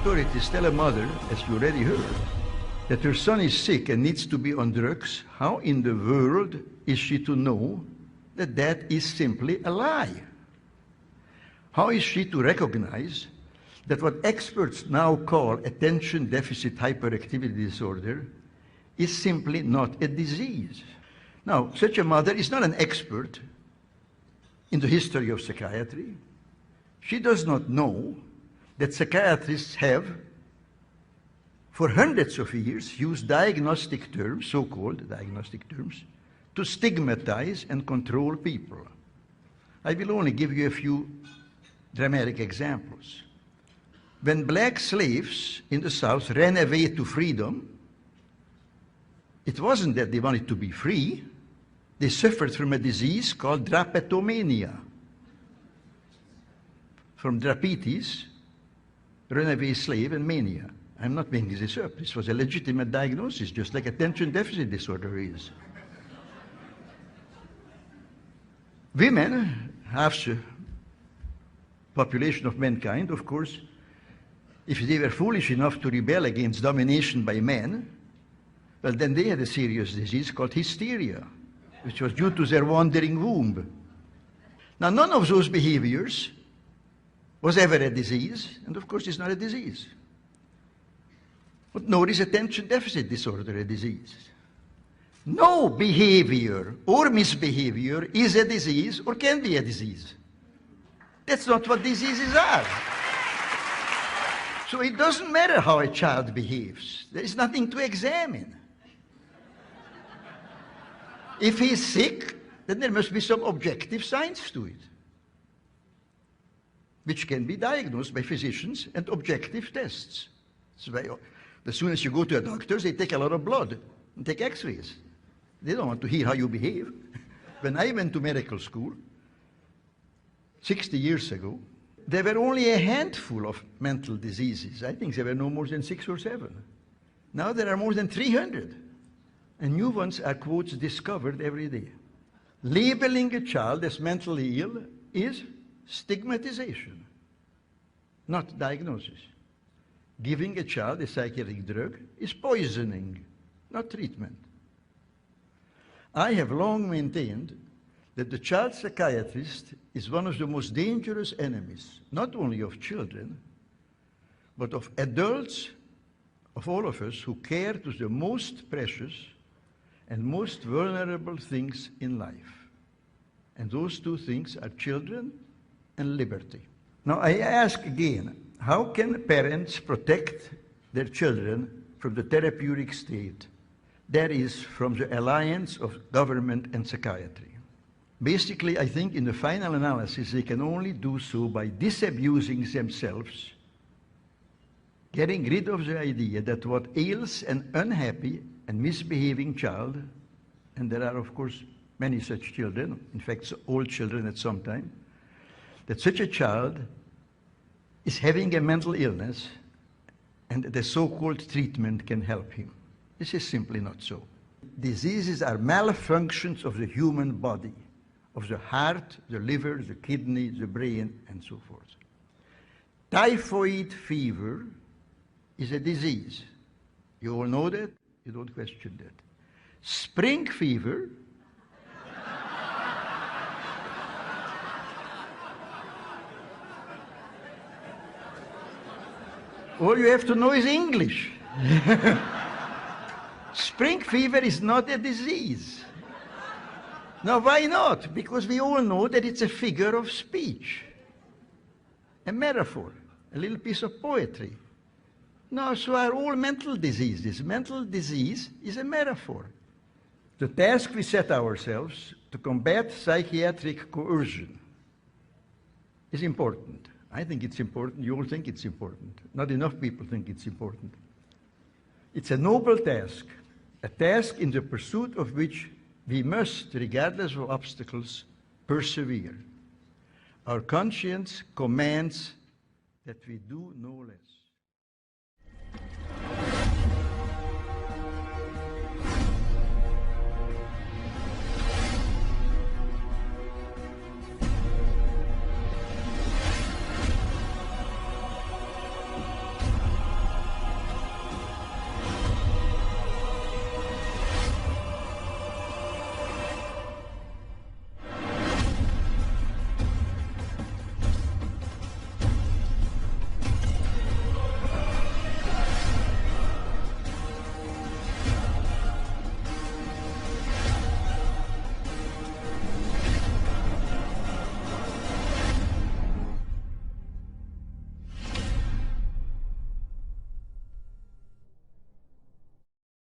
authorities tell a mother, as you already heard, that her son is sick and needs to be on drugs, how in the world is she to know that that is simply a lie? How is she to recognize that what experts now call attention deficit hyperactivity disorder is simply not a disease? Now, such a mother is not an expert in the history of psychiatry. She does not know that psychiatrists have, for hundreds of years, used diagnostic terms, so-called diagnostic terms, to stigmatize and control people. I will only give you a few dramatic examples. When black slaves in the South ran away to freedom, it wasn't that they wanted to be free. They suffered from a disease called drapetomania. From drapetes, runaway slave, and mania. I'm not making this up. This was a legitimate diagnosis, just like attention deficit disorder is. Women, half the population of mankind, of course, if they were foolish enough to rebel against domination by men, well, then they had a serious disease called hysteria, which was due to their wandering womb. Now, none of those behaviors was ever a disease, and of course it's not a disease. But nor is attention deficit disorder a disease. No behavior or misbehavior is a disease or can be a disease. That's not what diseases are. So it doesn't matter how a child behaves. There is nothing to examine. If he's sick, then there must be some objective science to it, which can be diagnosed by physicians and objective tests. So as soon as you go to a doctor, they take a lot of blood and take x-rays. They don't want to hear how you behave. When I went to medical school 60 years ago, there were only a handful of mental diseases. I think there were no more than 6 or 7. Now there are more than 300. And new ones are, quotes, discovered every day. Labeling a child as mentally ill is stigmatization, not diagnosis. Giving a child a psychiatric drug is poisoning, not treatment. I have long maintained that the child psychiatrist is one of the most dangerous enemies, not only of children, but of adults, of all of us who care to the most precious and most vulnerable things in life. And those two things are children and liberty. Now I ask again, how can parents protect their children from the therapeutic state, that is, from the alliance of government and psychiatry? Basically, I think in the final analysis, they can only do so by disabusing themselves, getting rid of the idea that what ails an unhappy and misbehaving child, and there are, of course, many such children, in fact, all children at some time, that such a child is having a mental illness and the so-called treatment can help him. This is simply not so. Diseases are malfunctions of the human body, of the heart, the liver, the kidney, the brain, and so forth. Typhoid fever is a disease. You all know that? You don't question that. Spring fever all you have to know is English. Spring fever is not a disease. Now, why not? Because we all know that it's a figure of speech, a metaphor, a little piece of poetry. No, so are all mental diseases. Mental disease is a metaphor. The task we set ourselves to combat psychiatric coercion is important. I think it's important. You all think it's important. Not enough people think it's important. It's a noble task, a task in the pursuit of which we must, regardless of obstacles, persevere. Our conscience commands that we do no less.